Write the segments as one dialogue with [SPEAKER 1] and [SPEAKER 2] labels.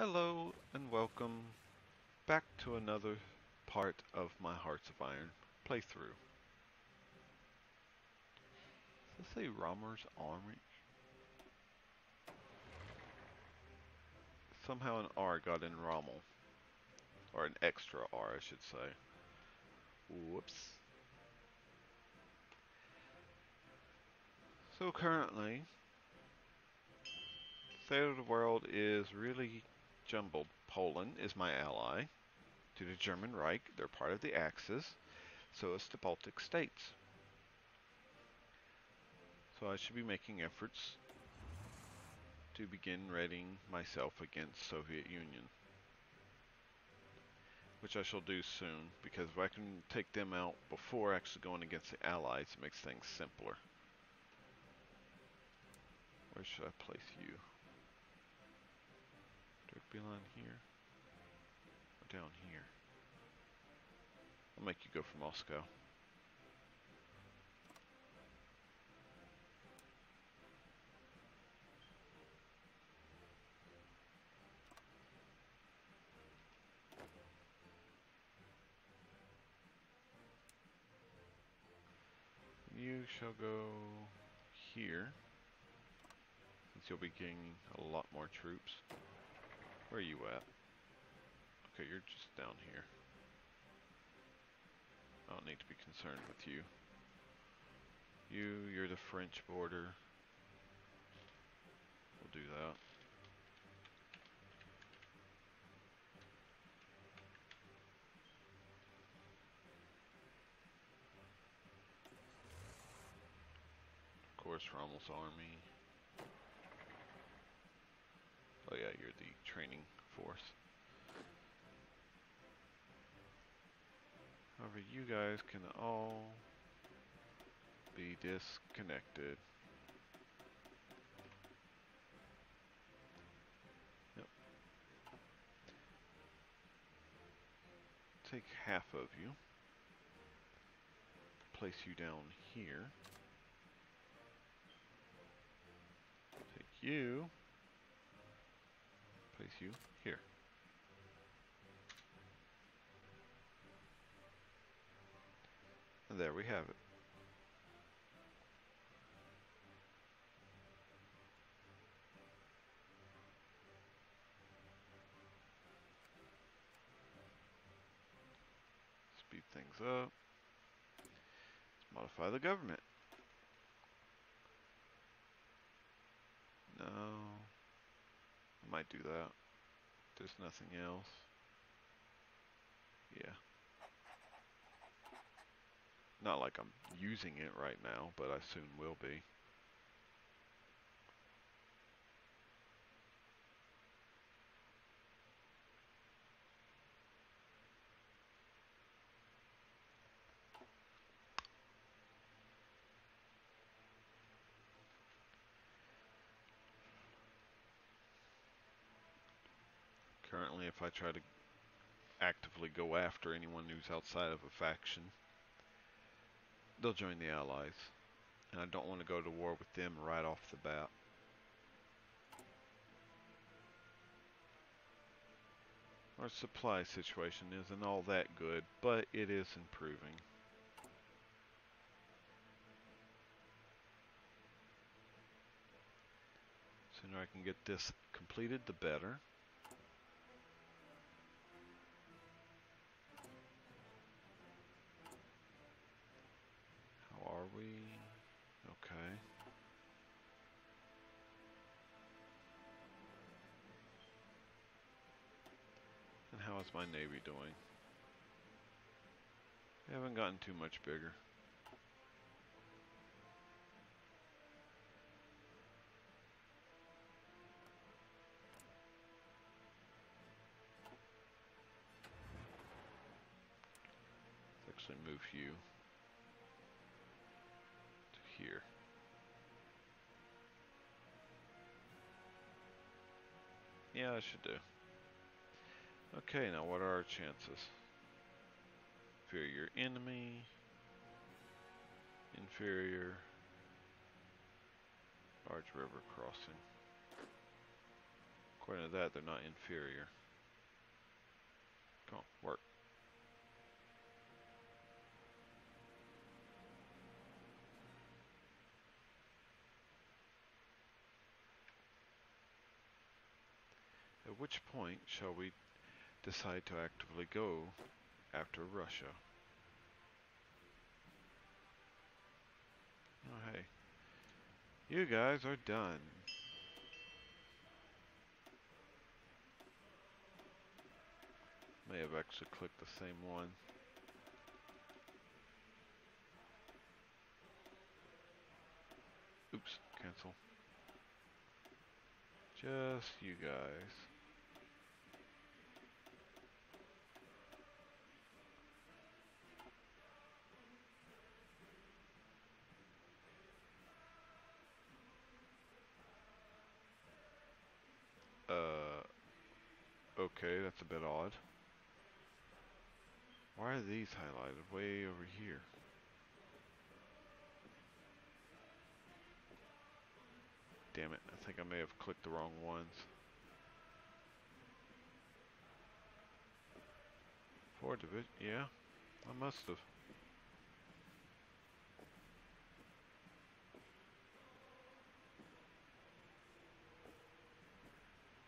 [SPEAKER 1] Hello and welcome back to another part of my Hearts of Iron playthrough. Does this say Romer's Army? Somehow an R got in Rommel. Or an extra R, I should say. Whoops. So currently, state of the world is really jumbled. Poland is my ally. To the German Reich, they're part of the Axis. So is the Baltic states. So I should be making efforts to begin readying myself against Soviet Union, which I shall do soon, because if I can take them out before actually going against the Allies, it makes things simpler. Where should I place you? Directly on here? Or down here? I'll make you go for Moscow. You shall go here, since you'll be gaining a lot more troops. Where are you at? Okay, you're just down here. I don't need to be concerned with you. You're the French border. We'll do that. Of course, Rommel's army. Oh yeah, you're the training force. However, you guys can all be disconnected. Yep. Take half of you. Place you down here. Take you. Place you here. And there we have it. Speed things up. Let's modify the government. No. I might do that. There's nothing else. Yeah. Not like I'm using it right now, but I soon will be. Currently, if I try to actively go after anyone who's outside of a faction, they'll join the Allies. And I don't want to go to war with them right off the bat. Our supply situation isn't all that good, but it is improving. Sooner I can get this completed, the better. How are we? Okay. And how is my Navy doing? They haven't gotten too much bigger. Let's actually move you to here. Yeah, I should do. Okay, now what are our chances? Inferior enemy. Inferior. Large river crossing. Of According to that, they're not inferior. Come on, work. At which point shall we decide to actively go after Russia? Oh, hey. You guys are done. May have actually clicked the same one. Oops, cancel. Just you guys. Okay, that's a bit odd. Why are these highlighted way over here? Damn it, I think I may have clicked the wrong ones. 4 division, yeah, I must have.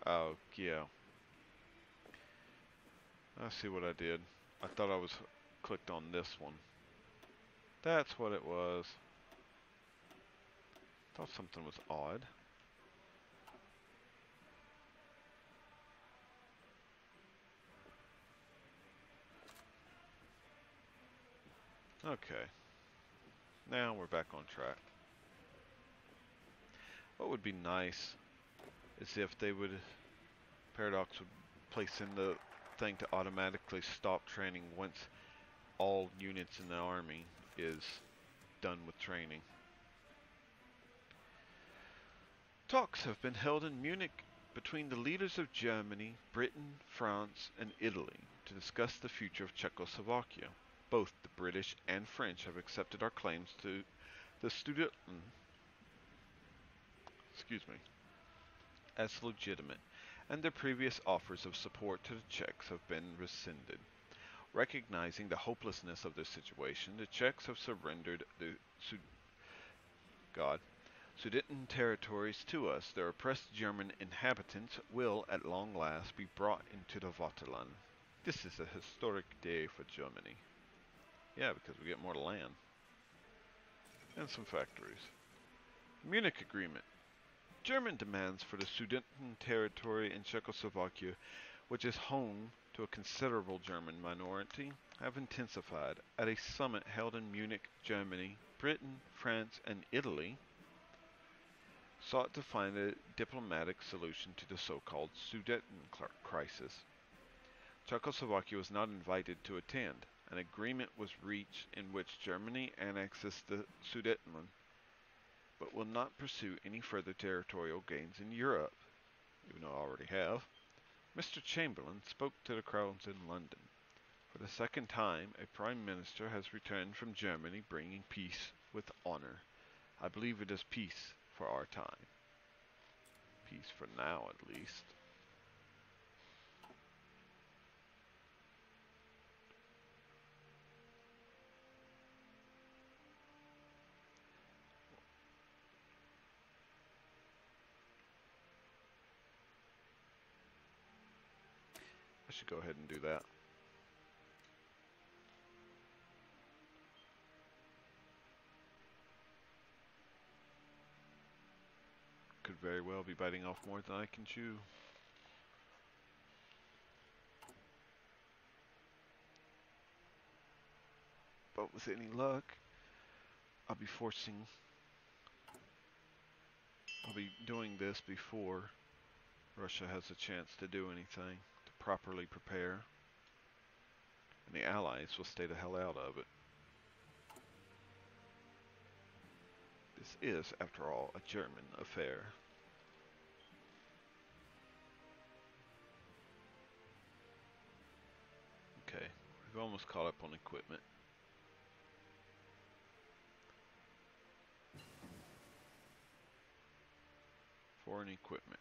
[SPEAKER 1] Oh, yeah. I see what I did. I thought I was clicked on this one. That's what it was. Thought something was odd. Okay. Now we're back on track. What would be nice is if they would, Paradox would place in the thing to automatically stop training once all units in the army is done with training. Talks have been held in Munich between the leaders of Germany, Britain, France, and Italy to discuss the future of Czechoslovakia. Both the British and French have accepted our claims to the Sudeten, as legitimate, and their previous offers of support to the Czechs have been rescinded. Recognizing the hopelessness of their situation, the Czechs have surrendered the Sudeten territories to us. Their oppressed German inhabitants will, at long last, be brought into the Vaterland. This is a historic day for Germany. Yeah, because we get more land. And some factories. Munich Agreement. German demands for the Sudeten territory in Czechoslovakia, which is home to a considerable German minority, have intensified. At a summit held in Munich, Germany, Britain, France, and Italy sought to find a diplomatic solution to the so-called Sudeten crisis. Czechoslovakia was not invited to attend. An agreement was reached in which Germany annexes the Sudetenland, but will not pursue any further territorial gains in Europe, even though I already have. Mr. Chamberlain spoke to the crowds in London. For the second time, a prime minister has returned from Germany bringing peace with honor. I believe it is peace for our time. Peace for now, at least. I should go ahead and do that. Could very well be biting off more than I can chew. But with any luck, I'll be doing this before Russia has a chance to do anything, to properly prepare. And the Allies will stay the hell out of it. This is, after all, a German affair. Okay, we've almost caught up on equipment. Foreign equipment.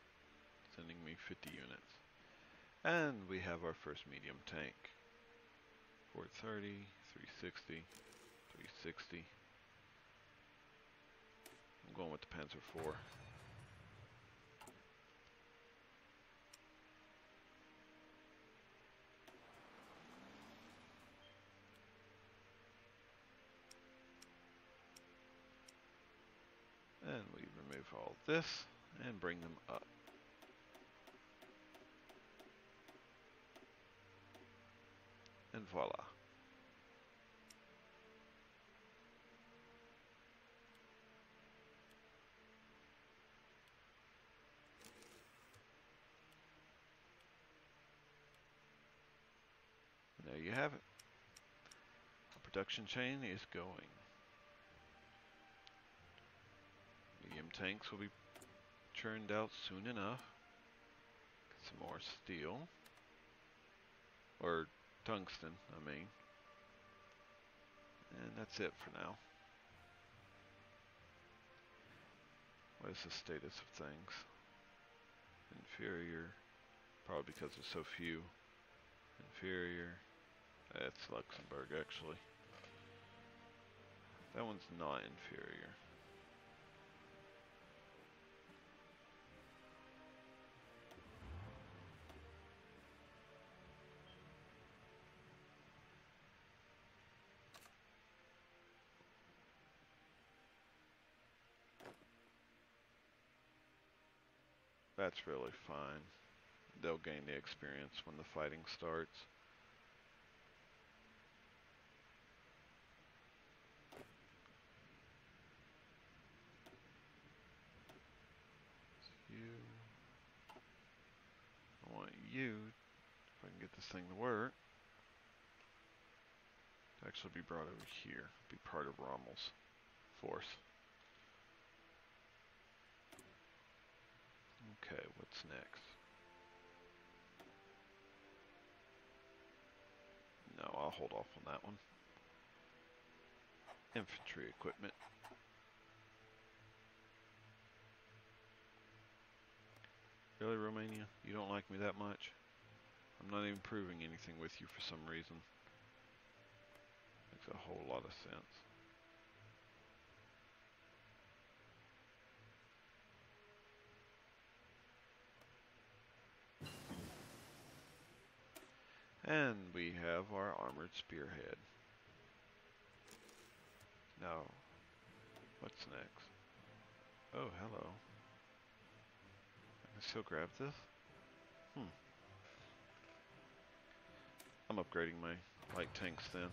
[SPEAKER 1] sending me 50 units. And we have our first medium tank. 430, 360, 360. I'm going with the Panzer IV. And we remove all this and bring them up. And voila. There you have it. Our production chain is going. Medium tanks will be churned out soon enough. Get some more steel. Or tungsten, I mean. And that's it for now. What is the status of things? Inferior. Probably because there's so few. Inferior. That's Luxembourg, actually. That one's not inferior. That's really fine. They'll gain the experience when the fighting starts. You. I want you, if I can get this thing to work, to actually be brought over here. Be part of Rommel's force. Okay, what's next? No, I'll hold off on that one. Infantry equipment. Really, Romania? You don't like me that much? I'm not even proving anything with you for some reason. Makes a whole lot of sense. And we have our armored spearhead. Now, what's next? Oh, hello. I can still grab this? I'm upgrading my light tanks then.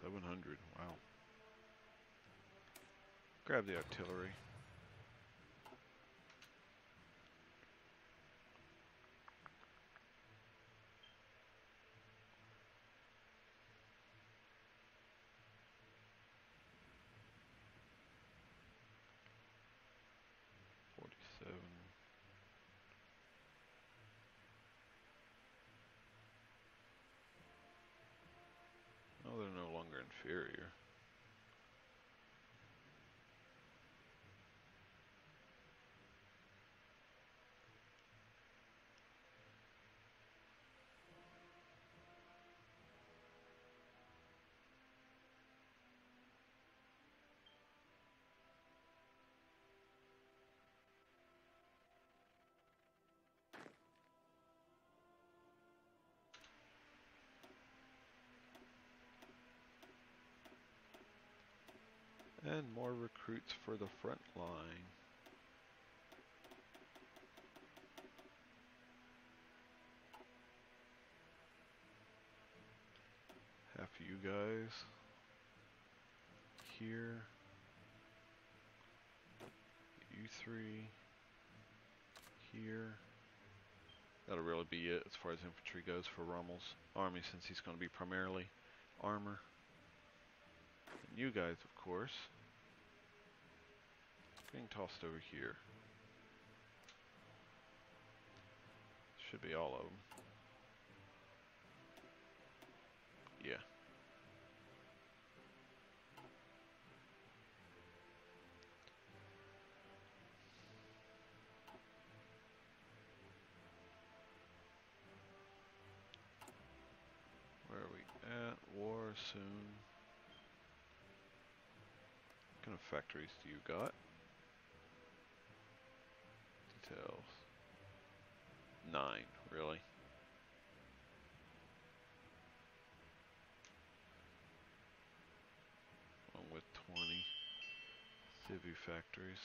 [SPEAKER 1] $700, wow. Grab the artillery. Oh, they're no longer inferior. And more recruits for the front line. Half of you guys here. You three here. That'll really be it as far as infantry goes for Rommel's army, since he's going to be primarily armor. And you guys, of course, being tossed over here. Should be all of them. Yeah. war soon. What kind of factories do you got? Details. 9, really? Along with 20 civvy factories.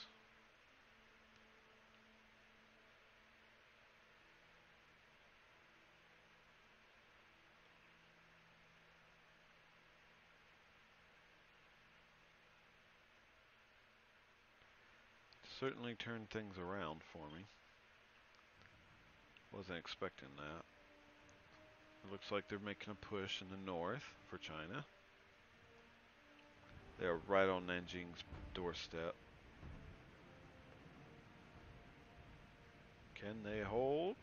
[SPEAKER 1] Certainly turned things around for me. Wasn't expecting that. It looks like they're making a push in the north for China. They are right on Nanjing's doorstep. Can they hold?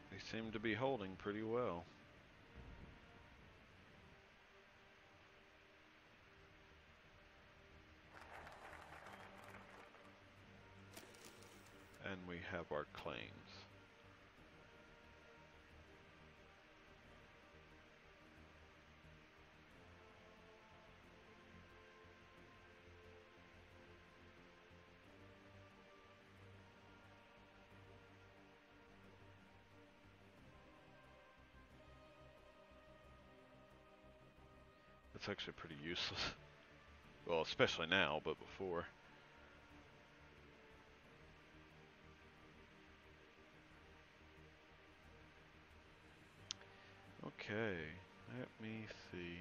[SPEAKER 1] They seem to be holding pretty well. And we have our claims. That's actually pretty useless. Well, especially now, but before. Okay, let me see.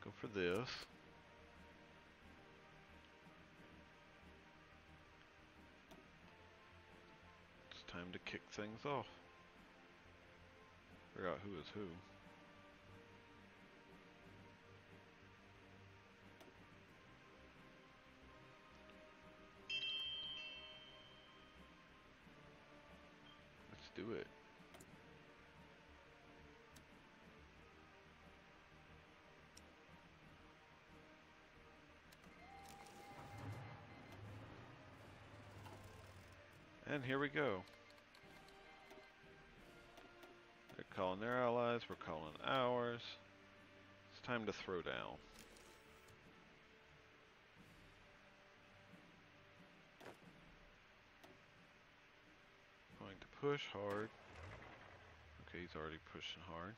[SPEAKER 1] Go for this. It's time to kick things off. Figure out who is who. Let's do it. And here we go. They're calling their allies, we're calling ours. It's time to throw down. Going to push hard. Okay, he's already pushing hard.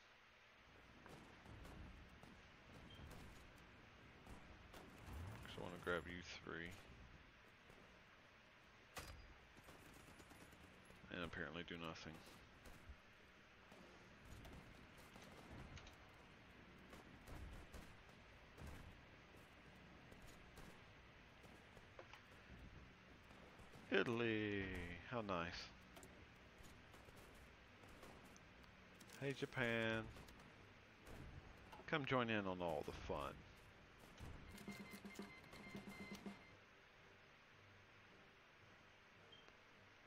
[SPEAKER 1] So I want to grab you 3. And apparently do nothing. Italy! How nice. Hey Japan. Come join in on all the fun.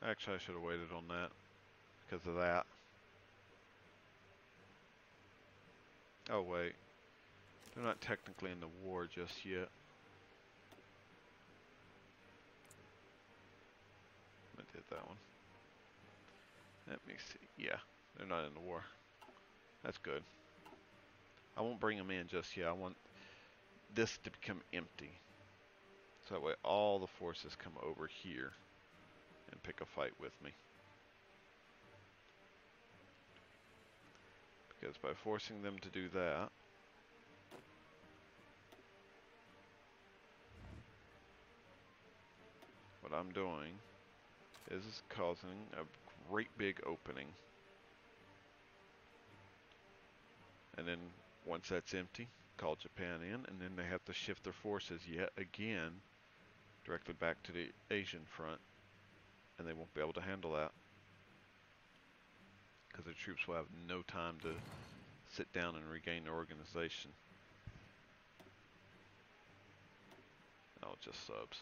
[SPEAKER 1] Actually, I should have waited on that because of that. Oh wait, they're not technically in the war just yet. I did that one. Let me see. Yeah, they're not in the war. That's good. I won't bring them in just yet. I want this to become empty. So that way all the forces come over here and pick a fight with me. Because by forcing them to do that, what I'm doing is causing a great big opening. And then once that's empty, call Japan in, and then they have to shift their forces yet again directly back to the Asian front, and they won't be able to handle that because their troops will have no time to sit down and regain their organization. Oh, just subs.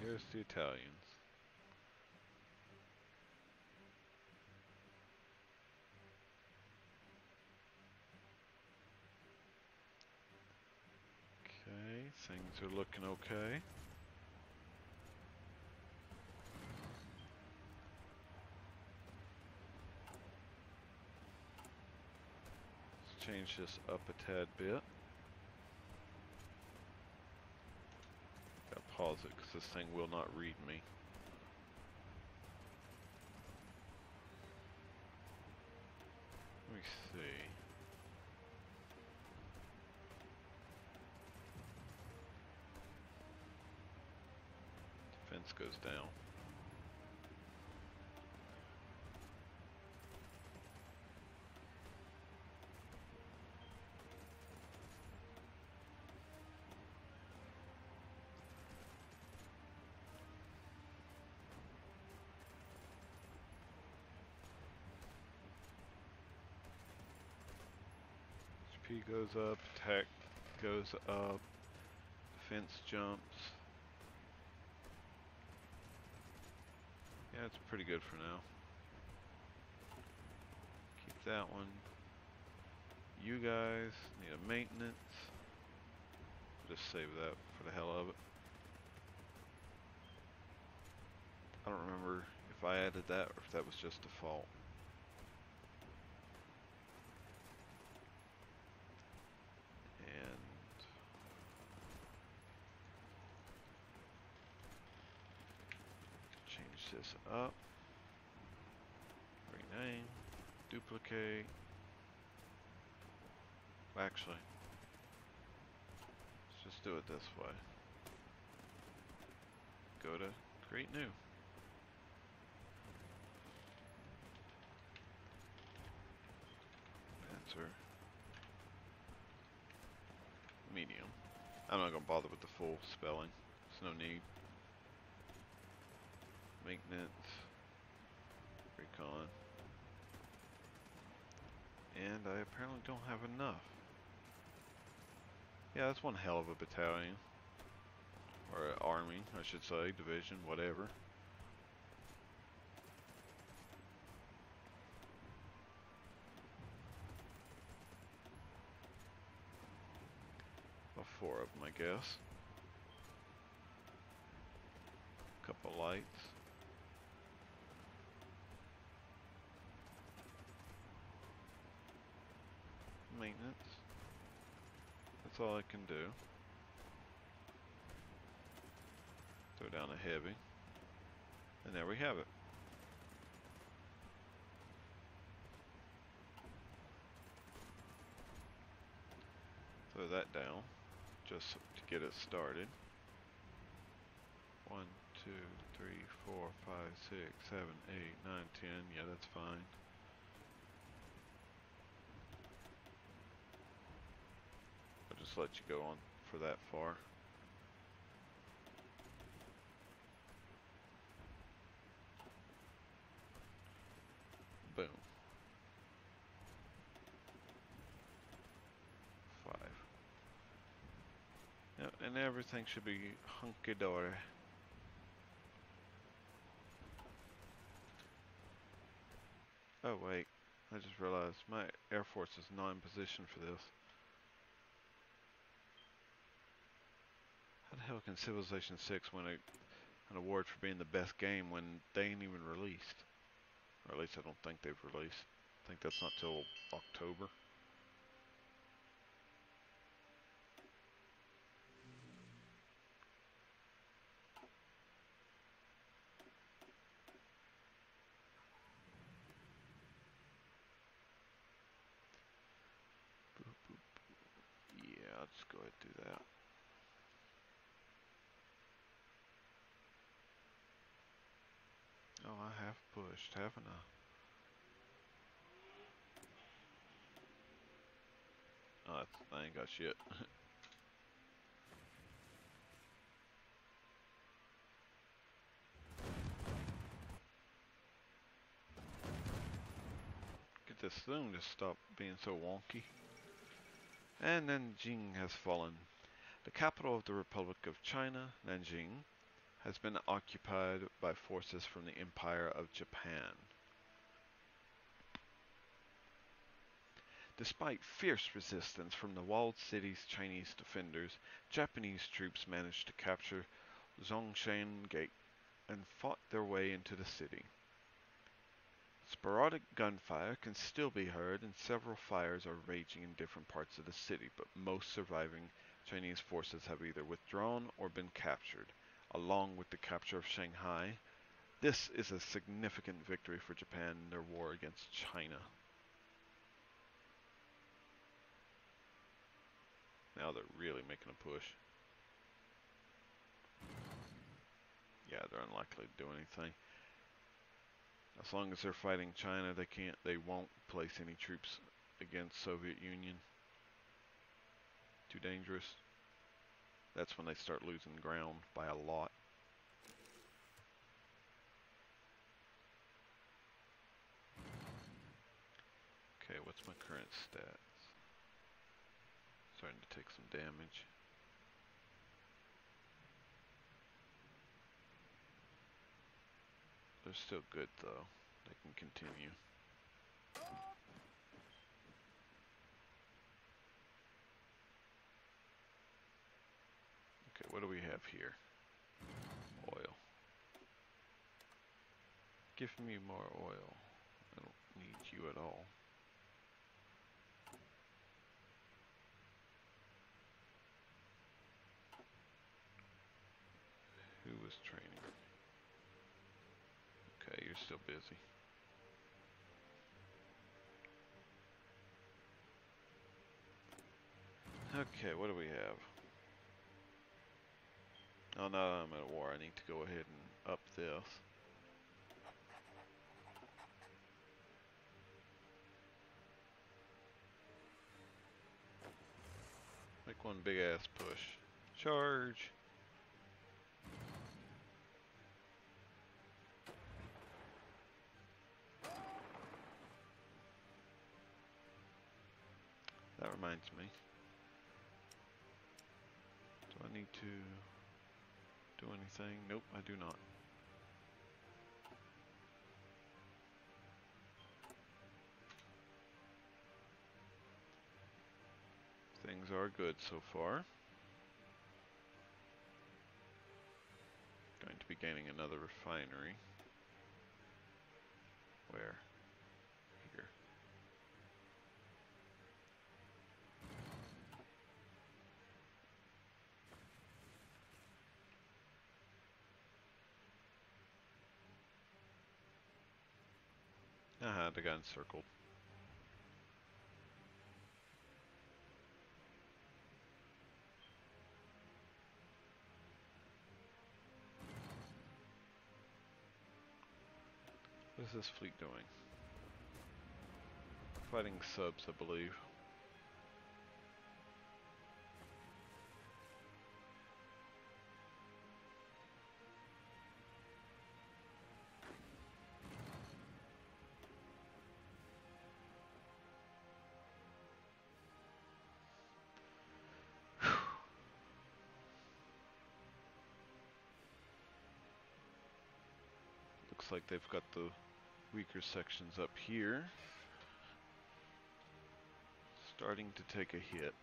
[SPEAKER 1] There's the Italians. Okay, things are looking okay. Let's change this up a tad bit. Gotta pause it because this thing will not read me. Let me see. Defense goes down. HP goes up, attack goes up, defense jumps. Yeah, it's pretty good for now. Keep that one. You guys need a maintenance. Just save that for the hell of it. I don't remember if I added that or if that was just default. And change this up. Rename. Duplicate. Actually, let's just do it this way. Go to create new. Answer. Medium. I'm not going to bother with the full spelling. There's no need. Maintenance. Recon. And I apparently don't have enough. Yeah, that's one hell of a battalion. Or an army, I should say. Division, whatever. Well, 4 of them, I guess. Couple lights. Maintenance. That's all I can do. Throw down a heavy. And there we have it. Throw that down just to get it started. 1, 2, 3, 4, 5, 6, 7, 8, 9, 10. Yeah, that's fine. I'll just let you go on for that far. Boom. 5. Yep, and everything should be hunky-dory. Oh wait, I just realized my Air Force is not in position for this. How the hell can Civilization 6 win an award for being the best game when they ain't even released? Or at least I don't think they've released. I think that's not till October. Yeah, I'll just go ahead and do that. Oh, I have pushed, haven't I? Oh, I ain't got shit. Get this thing to stop being so wonky. And Nanjing has fallen. The capital of the Republic of China, Nanjing, has been occupied by forces from the Empire of Japan. Despite fierce resistance from the walled city's Chinese defenders, Japanese troops managed to capture Zhongshan Gate and fought their way into the city. Sporadic gunfire can still be heard, and several fires are raging in different parts of the city, but most surviving Chinese forces have either withdrawn or been captured. Along with the capture of Shanghai, this is a significant victory for Japan in their war against China. Now they're really making a push. Yeah, they're unlikely to do anything. As long as they're fighting China, they won't place any troops against Soviet Union. Too dangerous. That's when they start losing ground by a lot. Okay, what's my current stats? Starting to take some damage. They're still good though. They can continue. Okay, what do we have here? Oil. Give me more oil. I don't need you at all. Who was training? Okay, you're still busy. Okay, what do we have? Oh no, I'm at war. I need to go ahead and up this. Make one big ass push. Charge! That reminds me. Do I need to do anything? Nope, I do not. Things are good so far. Going to be gaining another refinery. Where? Here. Aha, they got encircled. What is this fleet doing? Fighting subs, I believe. Looks like they've got the weaker sections up here. Starting to take a hit.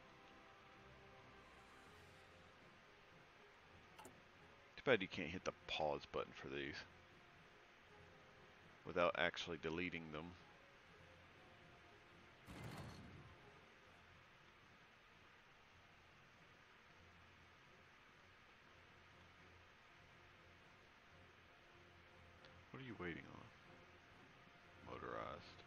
[SPEAKER 1] Too bad you can't hit the pause button for these without actually deleting them. What are you waiting on? Motorized.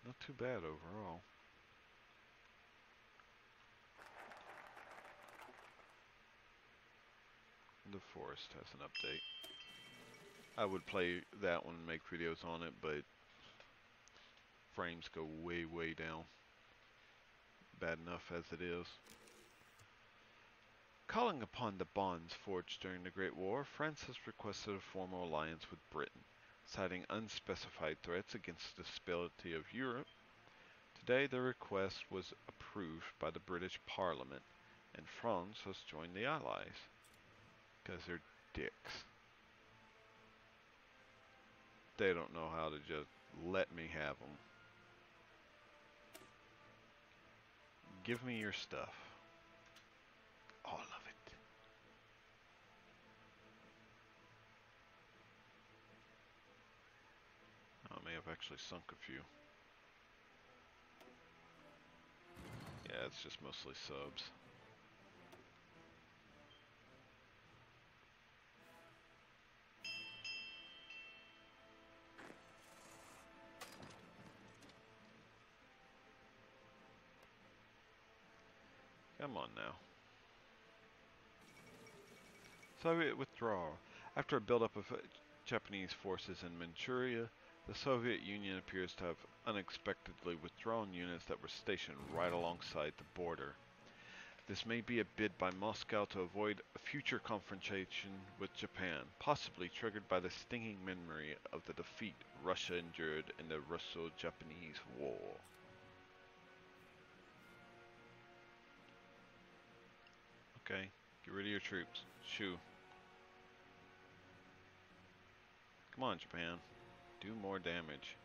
[SPEAKER 1] Not too bad overall. The forest has an update. I would play that one and make videos on it, but frames go way, way down. Bad enough as it is. Calling upon the bonds forged during the Great War, France has requested a formal alliance with Britain. citing unspecified threats against the stability of Europe. Today, the request was approved by the British Parliament, and France has joined the Allies. Because they're dicks. They don't know how to just let me have them. Give me your stuff. All of it. I may have actually sunk a few. Yeah, it's just mostly subs. Come on now. Soviet withdrawal. After a buildup of Japanese forces in Manchuria, the Soviet Union appears to have unexpectedly withdrawn units that were stationed right alongside the border. This may be a bid by Moscow to avoid a future confrontation with Japan, possibly triggered by the stinging memory of the defeat Russia endured in the Russo-Japanese War. Okay, get rid of your troops. Shoo. Come on, Japan. Do more damage.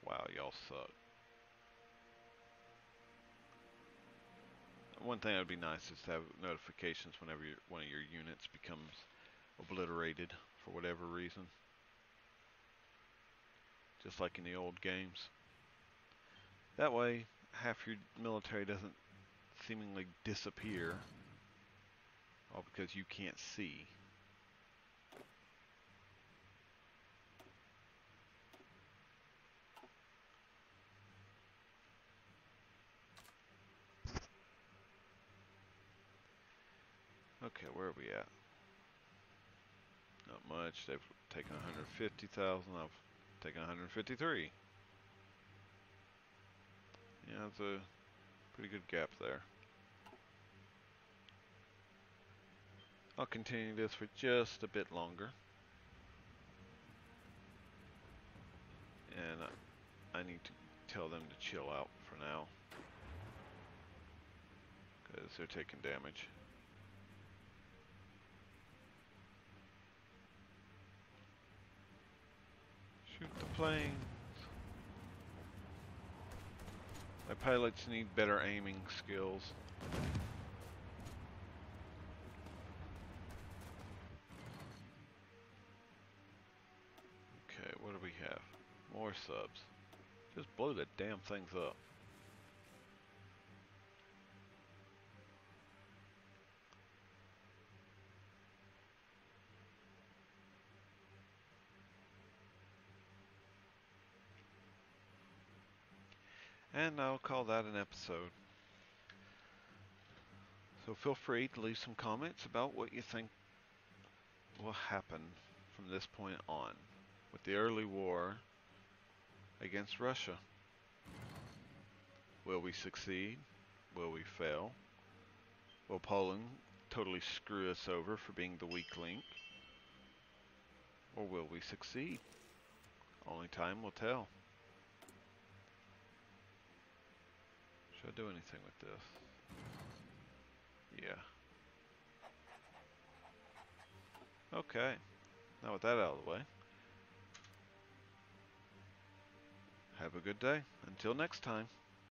[SPEAKER 1] Wow, y'all suck. One thing that would be nice is to have notifications whenever one of your units becomes obliterated for whatever reason. Just like in the old games. That way, half your military doesn't seemingly disappear. All because you can't see. Okay, where are we at? Not much. They've taken 150,000. I've taken 153. Yeah, that's a pretty good gap there. I'll continue this for just a bit longer. And I need to tell them to chill out for now. Because they're taking damage. Shoot the planes. My pilots need better aiming skills. Okay, what do we have? More subs. Just blow the damn things up. And I'll call that an episode. So feel free to leave some comments about what you think will happen from this point on with the early war against Russia. Will we succeed? Will we fail? Will Poland totally screw us over for being the weak link? Or will we succeed? Only time will tell. Should I do anything with this? Yeah. Okay. Now with that out of the way, have a good day. Until next time.